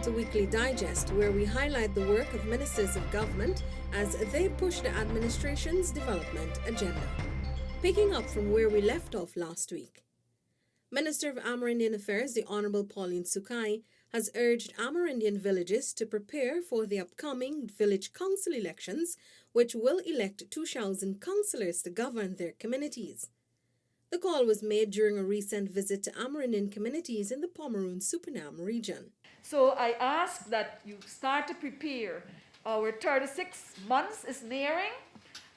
gov't Weekly Digest, where we highlight the work of ministers of government as they push the administration's development agenda. Picking up from where we left off last week, Minister of Amerindian Affairs, the Honourable Pauline Sukai, has urged Amerindian villages to prepare for the upcoming village council elections, which will elect 2,000 councillors to govern their communities. The call was made during a recent visit to Amerindian communities in the Pomeroon-Supernam region. So I ask that you start to prepare. Our 36 months is nearing,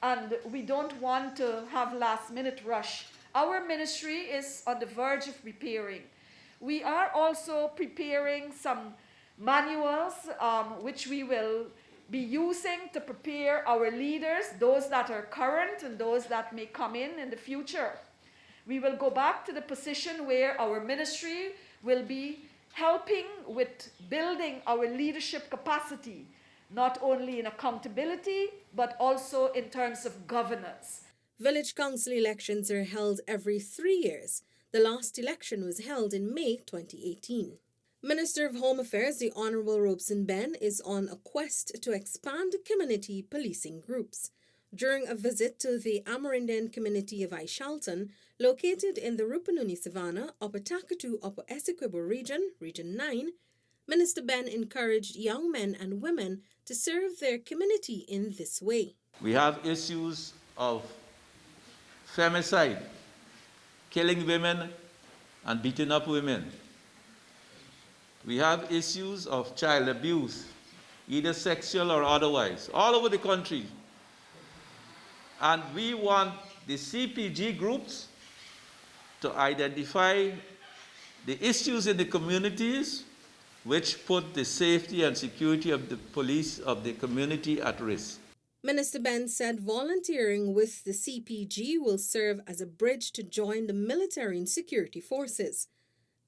and we don't want to have last-minute rush. Our ministry is on the verge of preparing. We are also preparing some manuals which we will be using to prepare our leaders, those that are current and those that may come in the future. We will go back to the position where our ministry will be helping with building our leadership capacity, not only in accountability, but also in terms of governance. Village council elections are held every 3 years. The last election was held in May 2018. Minister of Home Affairs, the Honourable Robeson Ben, is on a quest to expand community policing groups. During a visit to the Amerindian community of Aishalton, located in the Rupununi Savannah, Upper Takatu, Upper Essequibo region, Region 9, Minister Ben encouraged young men and women to serve their community in this way. We have issues of femicide, killing women and beating up women. We have issues of child abuse, either sexual or otherwise, all over the country. And we want the CPG groups to identify the issues in the communities which put the safety and security of the police of the community at risk. Minister Ben said volunteering with the CPG will serve as a bridge to join the military and security forces.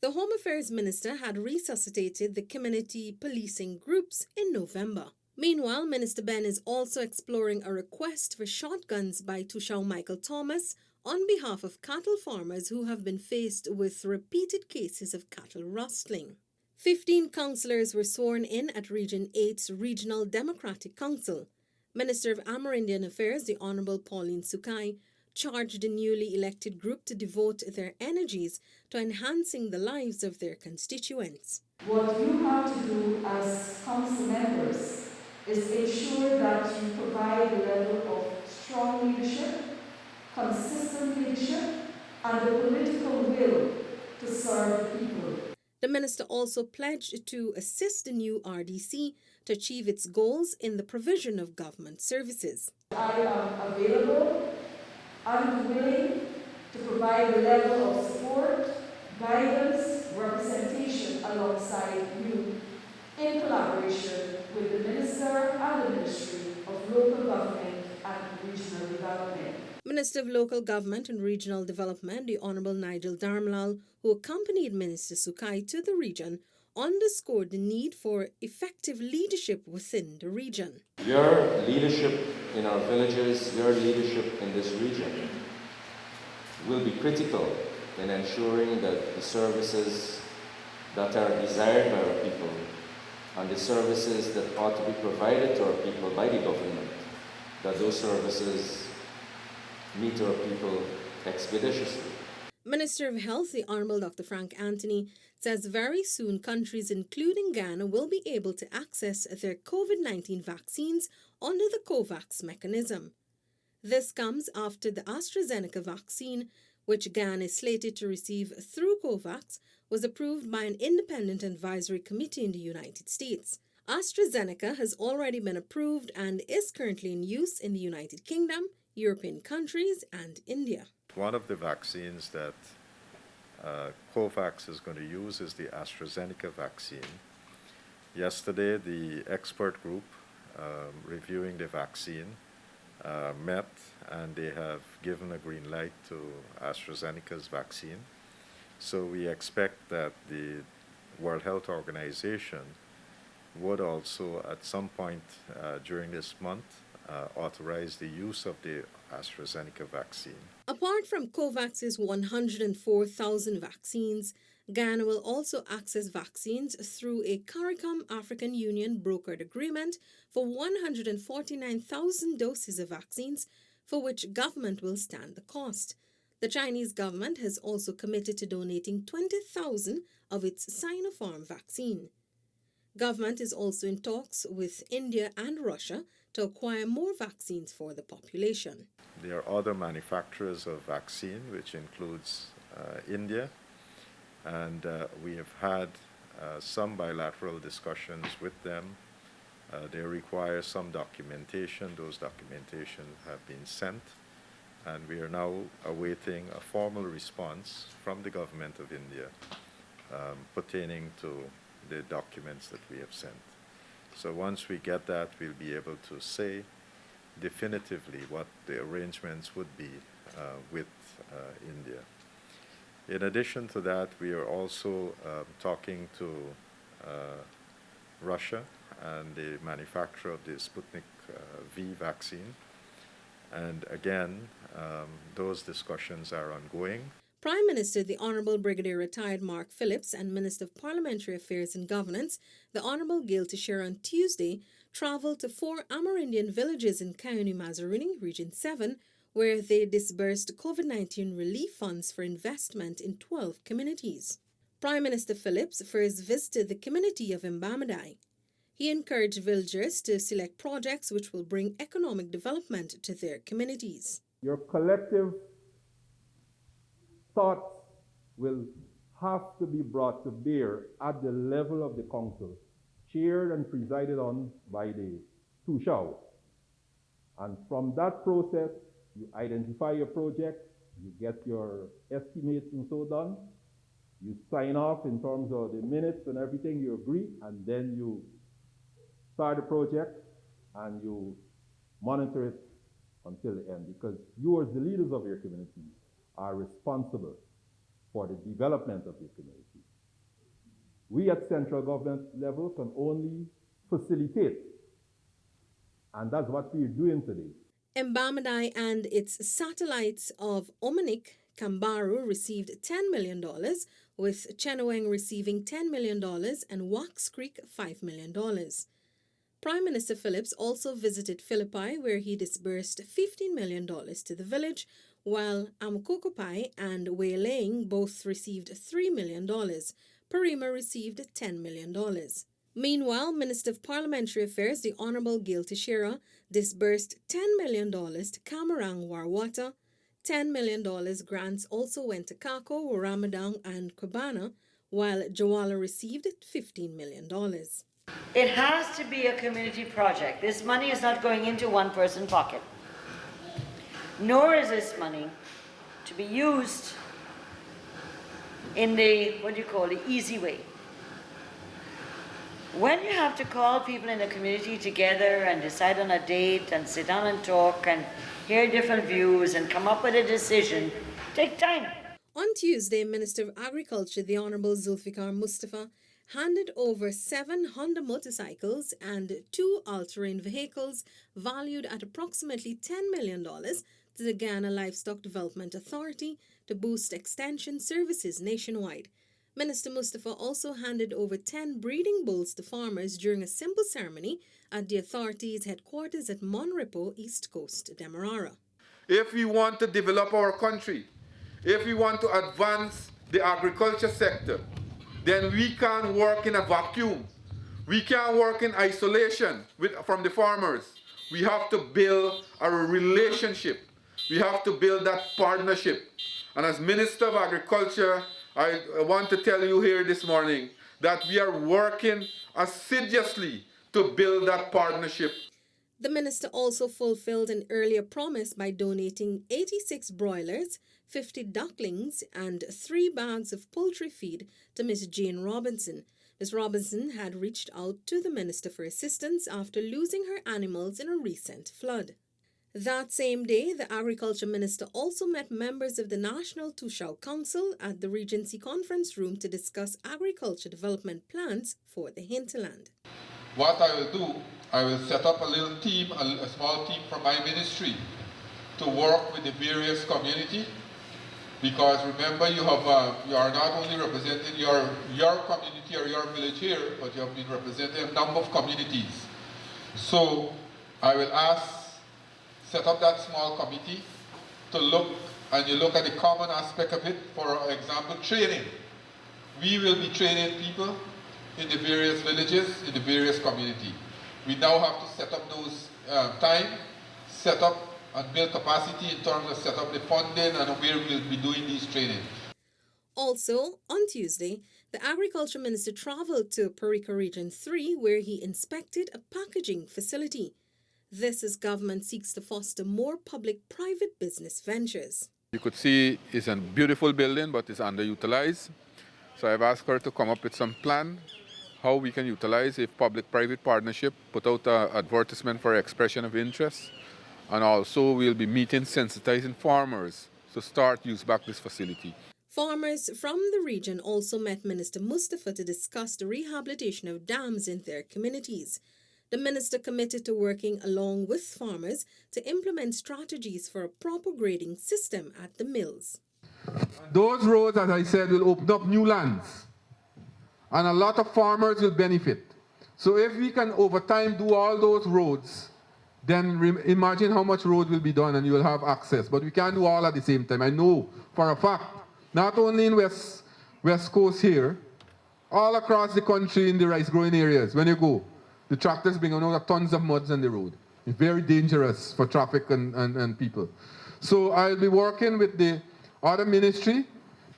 The Home Affairs Minister had resuscitated the community policing groups in November. Meanwhile, Minister Ben is also exploring a request for shotguns by Tushau Michael Thomas on behalf of cattle farmers who have been faced with repeated cases of cattle rustling. 15 councillors were sworn in at Region 8's Regional Democratic Council. Minister of Amerindian Affairs, the Honourable Pauline Sukai, charged the newly elected group to devote their energies to enhancing the lives of their constituents. What you have to do as council members is ensure that you provide a level of strong leadership, consistent leadership, and the political will to serve the people. The minister also pledged to assist the new RDC to achieve its goals in the provision of government services. I am available and willing to provide a level of support, guidance, representation alongside you in collaboration with the Minister and the Ministry of Local Government and Regional Development. Minister of Local Government and Regional Development, the Honourable Nigel Darmlal, who accompanied Minister Sukai to the region, underscored the need for effective leadership within the region. Your leadership in our villages, your leadership in this region will be critical in ensuring that the services that are desired by our people and the services that ought to be provided to our people by the government, that those services meet our people expeditiously. Minister of Health, the Honourable Dr. Frank Anthony, says very soon countries including Ghana will be able to access their COVID-19 vaccines under the COVAX mechanism. This comes after the AstraZeneca vaccine, which Ghana is slated to receive through COVAX, was approved by an independent advisory committee in the United States. AstraZeneca has already been approved and is currently in use in the United Kingdom, European countries, and India. One of the vaccines that COVAX is going to use is the AstraZeneca vaccine. Yesterday, the expert group reviewing the vaccine met, and they have given a green light to AstraZeneca's vaccine. So we expect that the World Health Organization would also at some point during this month authorize the use of the AstraZeneca vaccine. Apart from COVAX's 104,000 vaccines, Ghana will also access vaccines through a CARICOM African Union brokered agreement for 149,000 doses of vaccines, for which government will stand the cost. The Chinese government has also committed to donating 20,000 of its Sinopharm vaccine. Government is also in talks with India and Russia to acquire more vaccines for the population. There are other manufacturers of vaccine, which includes India, and we have had some bilateral discussions with them. They require some documentation. Those documentation have been sent, and we are now awaiting a formal response from the government of India pertaining to the documents that we have sent. So once we get that, we'll be able to say definitively what the arrangements would be with India. In addition to that, we are also talking to Russia and the manufacturer of the Sputnik V vaccine. And again, those discussions are ongoing. Prime Minister, the Honourable Brigadier Retired Mark Phillips, and Minister of Parliamentary Affairs and Governance, the Honourable Gail Teixeira, on Tuesday travelled to 4 Amerindian villages in Kayuni-Mazaruni, Region 7, where they disbursed COVID-19 relief funds for investment in 12 communities. Prime Minister Phillips first visited the community of Mbamadai. He encouraged villagers to select projects which will bring economic development to their communities. Your collective thoughts will have to be brought to bear at the level of the council, chaired and presided on by the Tushao. And from that process, you identify your project, you get your estimates and so done, you sign off in terms of the minutes and everything, you agree, and then you start the project and you monitor it until the end, because you as the leaders of your community are responsible for the development of your community. We at central government level can only facilitate, and that's what we're doing today. Mbamadai and its satellites of Omanik, Kambaru received $10 million, with Chenoweng receiving $10 million and Wax Creek $5 million. Prime Minister Phillips also visited Philippi, where he disbursed $15 million to the village, while Amukokopai and Waileing both received $3 million. Parima received $10 million. Meanwhile, Minister of Parliamentary Affairs, the Honourable Gail Teixeira, disbursed $10 million to Kamarang Warwata. $10 million grants also went to Kako, Waramadang and Kobana, while Jawala received $15 million. It has to be a community project. This money is not going into one person's pocket. Nor is this money to be used in the, easy way. When you have to call people in the community together and decide on a date and sit down and talk and hear different views and come up with a decision, take time. On Tuesday, Minister of Agriculture, the Honourable Zulfikar Mustafa, handed over 7 Honda motorcycles and 2 all-terrain vehicles valued at approximately $10 million to the Ghana Livestock Development Authority to boost extension services nationwide. Minister Mustafa also handed over 10 breeding bulls to farmers during a simple ceremony at the authority's headquarters at Monrepo, East Coast, Demerara. If we want to develop our country, if we want to advance the agriculture sector, then we can't work in a vacuum. We can't work in isolation from the farmers. We have to build a relationship. We have to build that partnership. And as Minister of Agriculture, I want to tell you here this morning that we are working assiduously to build that partnership. The minister also fulfilled an earlier promise by donating 86 broilers, 50 ducklings, and 3 bags of poultry feed to Ms. Jane Robinson. Ms. Robinson had reached out to the minister for assistance after losing her animals in a recent flood. That same day, the Agriculture Minister also met members of the National Tushao Council at the Regency Conference Room to discuss agriculture development plans for the hinterland. What I will do, I will set up a little team, a small team from my ministry to work with the various community Because remember, you are not only representing your community or your village here, but you have been representing a number of communities. So I will set up that small committee to look, and you look at the common aspect of it. For example, training. We will be training people in the various villages, in the various communities. We now have to set up those set up and build capacity in terms of set up the funding and where we'll be doing these trainings. Also, on Tuesday, the Agriculture Minister traveled to Parika Region 3 where he inspected a packaging facility. This as government seeks to foster more public-private business ventures. You could see it's a beautiful building, but it's underutilized. So I've asked her to come up with some plan how we can utilize a public-private partnership, put out an advertisement for expression of interest, and also we'll be meeting, sensitizing farmers to start use back this facility. Farmers from the region also met Minister Mustafa to discuss the rehabilitation of dams in their communities. The minister committed to working along with farmers to implement strategies for a proper grading system at the mills. Those roads, as I said, will open up new lands. And a lot of farmers will benefit. So if we can over time do all those roads, then imagine how much road will be done and you will have access. But we can't do all at the same time. I know for a fact, not only in West Coast here, all across the country in the rice growing areas, when you go, the tractors bring out tons of muds on the road. It's very dangerous for traffic and people. So I'll be working with the other ministry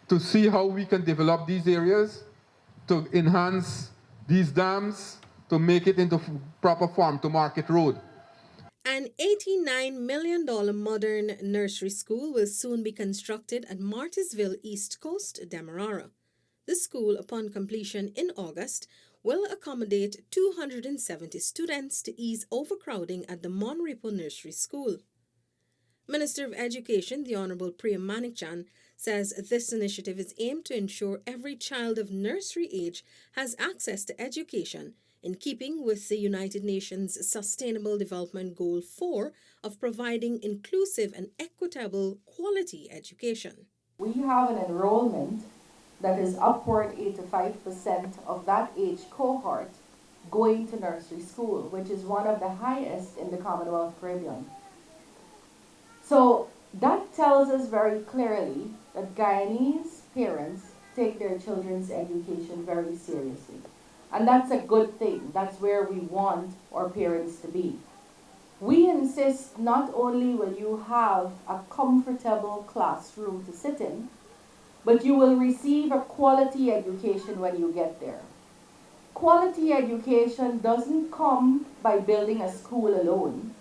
to see how we can develop these areas, to enhance these dams, to make it into proper farm-to-market road. An $89 million modern nursery school will soon be constructed at Martisville, East Coast, Demerara. The school, upon completion in August, will accommodate 270 students to ease overcrowding at the Monrepo Nursery School. Minister of Education, the Honorable Priya Manikchan, says this initiative is aimed to ensure every child of nursery age has access to education, in keeping with the United Nations Sustainable Development Goal 4 of providing inclusive and equitable quality education. We have an enrollment that is upward 85% of that age cohort going to nursery school, which is one of the highest in the Commonwealth Caribbean. So that tells us very clearly that Guyanese parents take their children's education very seriously. And that's a good thing. That's where we want our parents to be. We insist not only will you have a comfortable classroom to sit in, but you will receive a quality education when you get there. Quality education doesn't come by building a school alone.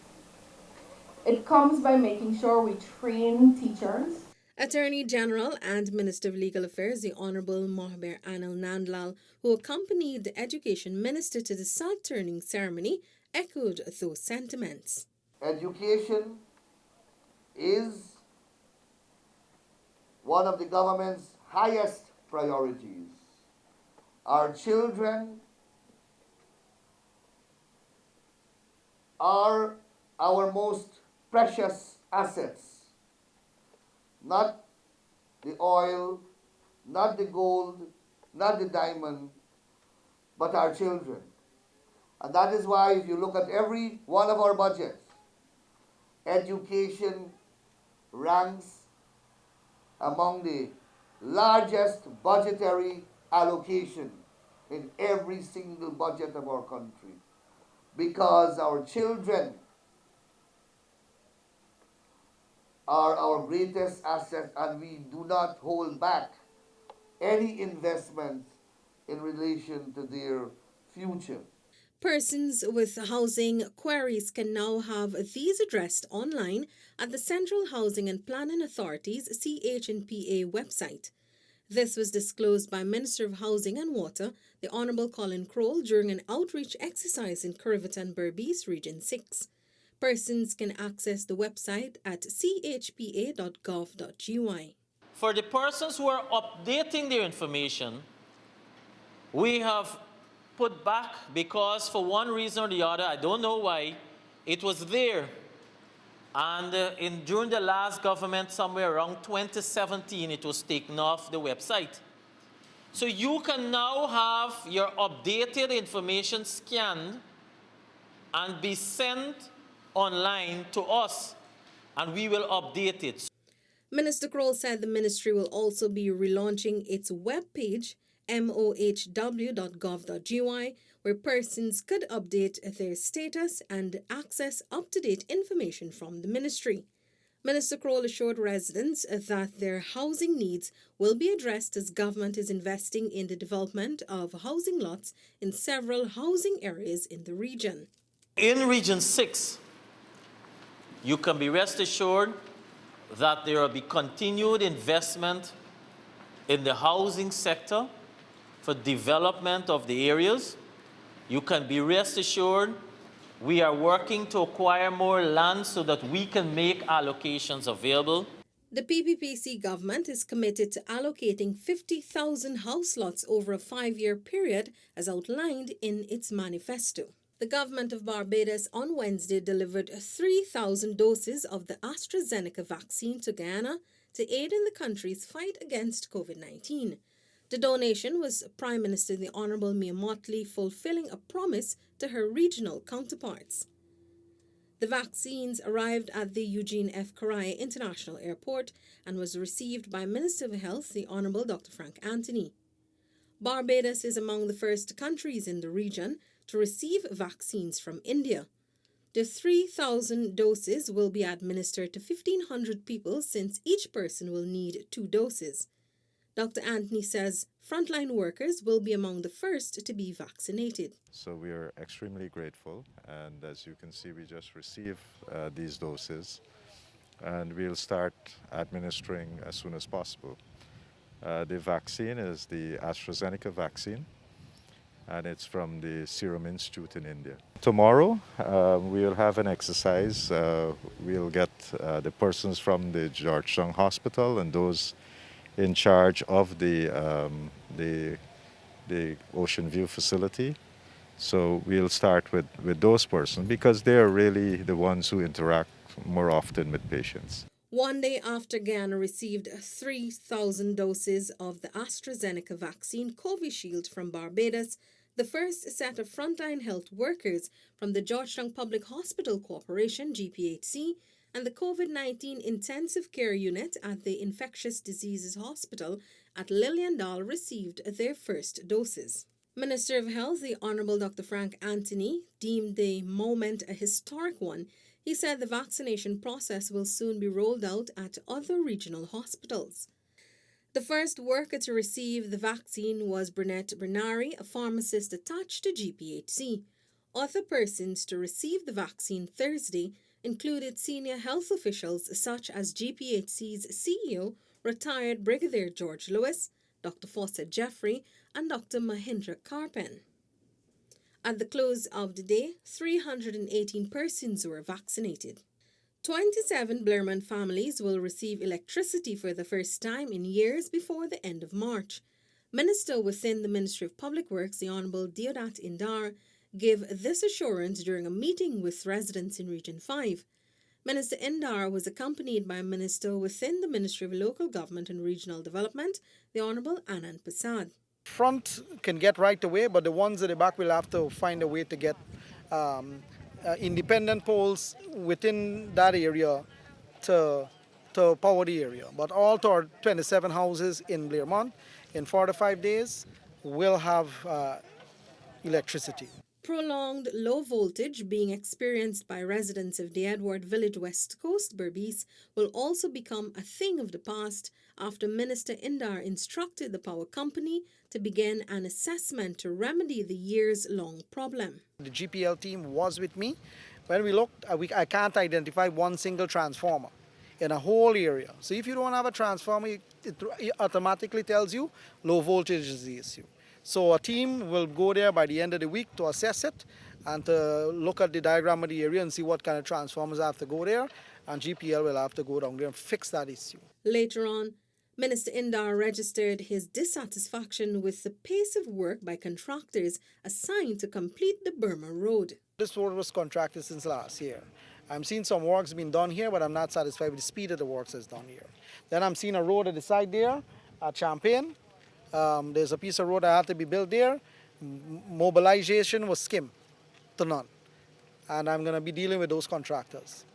It comes by making sure we train teachers. Attorney General and Minister of Legal Affairs, the Honorable Mohber Anil Nandlal, who accompanied the Education Minister to the salt-turning ceremony, echoed those sentiments. Education is one of the government's highest priorities. Our children are our most precious assets. Not the oil, not the gold, not the diamond, but our children. And that is why if you look at every one of our budgets, education ranks among the largest budgetary allocation in every single budget of our country, because our children are our greatest asset, and we do not hold back any investment in relation to their future. Persons with housing queries can now have these addressed online at the Central Housing and Planning Authority's CH&PA website. This was disclosed by Minister of Housing and Water, the Honourable Colin Crowell, during an outreach exercise in Currivaton Berbice, Region 6. Persons can access the website at chpa.gov't.gy. For the persons who are updating their information, we have put back, because for one reason or the other, I don't know why, it was there And during the last government, somewhere around 2017, it was taken off the website. So you can now have your updated information scanned and be sent online to us, and we will update it. Minister Kroll said the ministry will also be relaunching its webpage, mohw.gov.gy, where persons could update their status and access up-to-date information from the ministry. Minister Kroll assured residents that their housing needs will be addressed as government is investing in the development of housing lots in several housing areas in the region. In Region 6, you can be rest assured that there will be continued investment in the housing sector for development of the areas. You can be rest assured we are working to acquire more land so that we can make allocations available. The PPPC government is committed to allocating 50,000 house lots over a 5-year period as outlined in its manifesto. The government of Barbados on Wednesday delivered 3,000 doses of the AstraZeneca vaccine to Guyana to aid in the country's fight against COVID-19. The donation was Prime Minister the Honourable Mia Mottley fulfilling a promise to her regional counterparts. The vaccines arrived at the Eugene F. Correa International Airport and was received by Minister of Health the Honourable Dr. Frank Anthony. Barbados is among the first countries in the region to receive vaccines from India. The 3,000 doses will be administered to 1,500 people since each person will need 2 doses. Dr. Anthony says frontline workers will be among the first to be vaccinated. So we are extremely grateful, and as you can see, we just received these doses, and we'll start administering as soon as possible. The vaccine is the AstraZeneca vaccine, and it's from the Serum Institute in India. Tomorrow, we'll have an exercise. We'll get the persons from the Georgetown Hospital and those in charge of the Ocean View facility. So we'll start with those persons because they're really the ones who interact more often with patients. One day after Guyana received 3,000 doses of the AstraZeneca vaccine Covishield from Barbados, the first set of frontline health workers from the Georgetown Public Hospital Corporation, GPHC, and the COVID-19 Intensive Care Unit at the Infectious Diseases Hospital at Liliendal received their first doses. Minister of Health, the Honourable Dr. Frank Anthony, deemed the moment a historic one. He said the vaccination process will soon be rolled out at other regional hospitals. The first worker to receive the vaccine was Brunette Bernari, a pharmacist attached to GPHC. Other persons to receive the vaccine Thursday included senior health officials such as GPHC's CEO, retired Brigadier George Lewis, Dr. Fawcett Jeffrey, and Dr. Mahindra Karpen. At the close of the day, 318 persons were vaccinated. 27 Blairman families will receive electricity for the first time in years before the end of March. Minister within the Ministry of Public Works, the Honourable Deodat Indar, gave this assurance during a meeting with residents in Region 5. Minister Indar was accompanied by a minister within the Ministry of Local Government and Regional Development, the Honourable Anand Prasad. Front can get right away, but the ones at the back will have to find a way to get independent poles within that area to power the area. But all to our 27 houses in Blairmont, in 4 to 5 days, will have electricity. Prolonged low voltage being experienced by residents of the Edward Village West Coast, Berbice, will also become a thing of the past after Minister Indar instructed the power company to begin an assessment to remedy the years-long problem. The GPL team was with me. When we looked, I can't identify one single transformer in a whole area. So if you don't have a transformer, it automatically tells you low voltage is the issue. So a team will go there by the end of the week to assess it and to look at the diagram of the area and see what kind of transformers have to go there, and GPL will have to go down there and fix that issue. Later on, Minister Indar registered his dissatisfaction with the pace of work by contractors assigned to complete the Burma Road. This road was contracted since last year, I'm seeing some works being done here, but I'm not satisfied with the speed of the works that's done here. Then I'm seeing a road at the side there at Champagne. There's a piece of road that had to be built there. Mobilization was skim to none. And I'm going to be dealing with those contractors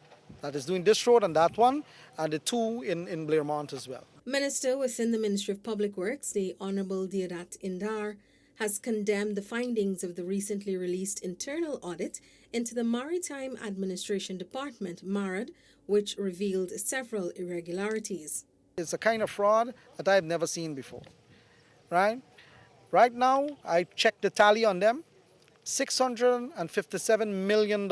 that is doing this road and that one, and the two in Blairmont as well. Minister within the Ministry of Public Works, the Honourable gov't Indar, has condemned the findings of the recently released internal audit into the Maritime Administration Department, MARAD, which revealed several irregularities. It's a kind of fraud that I've never seen before, right? Right now, I checked the tally on them. $657 million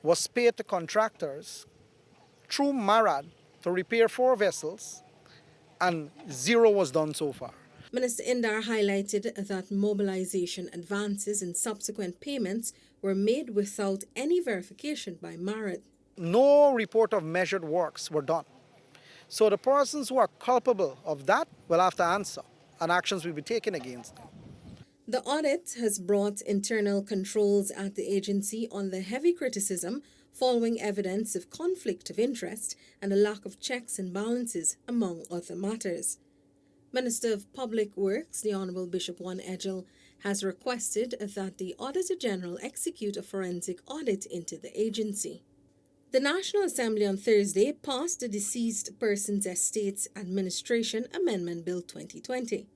was paid to contractors through MARAD to repair 4 vessels, and 0 was done so far. Minister Indar highlighted that mobilization advances and subsequent payments were made without any verification by MARAD. No report of measured works were done. So the persons who are culpable of that will have to answer, and actions will be taken against them. The audit has brought internal controls at the agency on the heavy criticism following evidence of conflict of interest and a lack of checks and balances, among other matters. Minister of Public Works, the Honourable Bishop One Edgell, has requested that the Auditor General execute a forensic audit into the agency. The National Assembly on Thursday passed the Deceased Persons Estates Administration Amendment Bill 2020.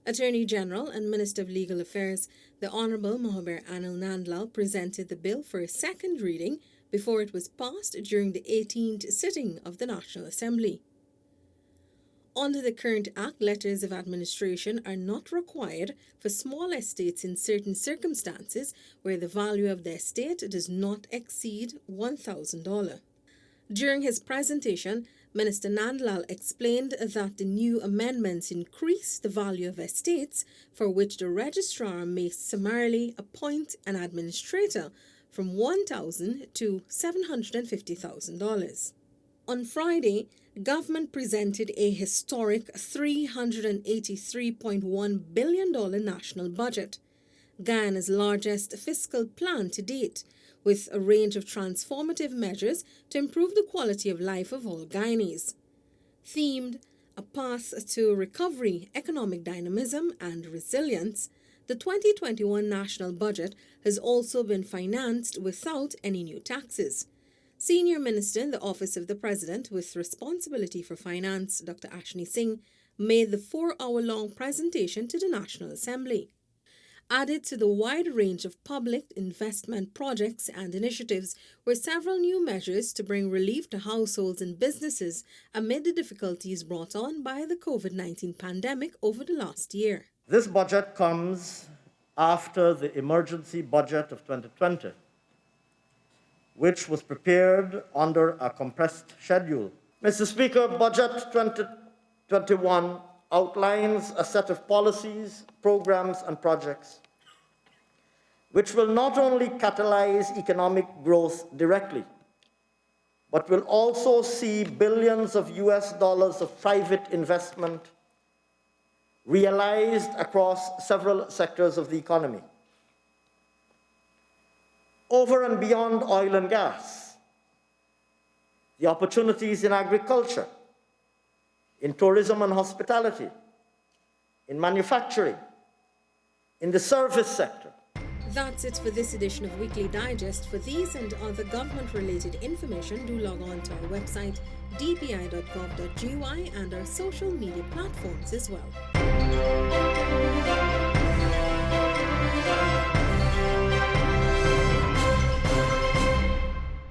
Attorney General and Minister of Legal Affairs, the Honourable Mohaber Anil Nandlal, presented the bill for a second reading before it was passed during the 18th sitting of the National Assembly. Under the current Act, letters of administration are not required for small estates in certain circumstances where the value of the estate does not exceed $1,000. During his presentation, Minister Nandlal explained that the new amendments increase the value of estates for which the registrar may summarily appoint an administrator from $1,000 to $750,000. On Friday, government presented a historic $383.1 billion national budget, Guyana's largest fiscal plan to date, with a range of transformative measures to improve the quality of life of all Guyanese. Themed A Path to Recovery, Economic Dynamism and Resilience, the 2021 national budget has also been financed without any new taxes. Senior Minister in the Office of the President with responsibility for finance, Dr. Ashni Singh, made the 4-hour-long presentation to the National Assembly. Added to the wide range of public investment projects and initiatives were several new measures to bring relief to households and businesses amid the difficulties brought on by the COVID-19 pandemic over the last year. This budget comes after the emergency budget of 2020, which was prepared under a compressed schedule. Mr. Speaker, Budget 2021 outlines a set of policies, programs, and projects which will not only catalyze economic growth directly, but will also see billions of US dollars of private investment realized across several sectors of the economy. Over and beyond oil and gas, the opportunities in agriculture, in tourism and hospitality, in manufacturing, in the service sector. That's it for this edition of Weekly Digest. For these and other government-related information, do log on to our website, dpi.gov.gy, and our social media platforms as well.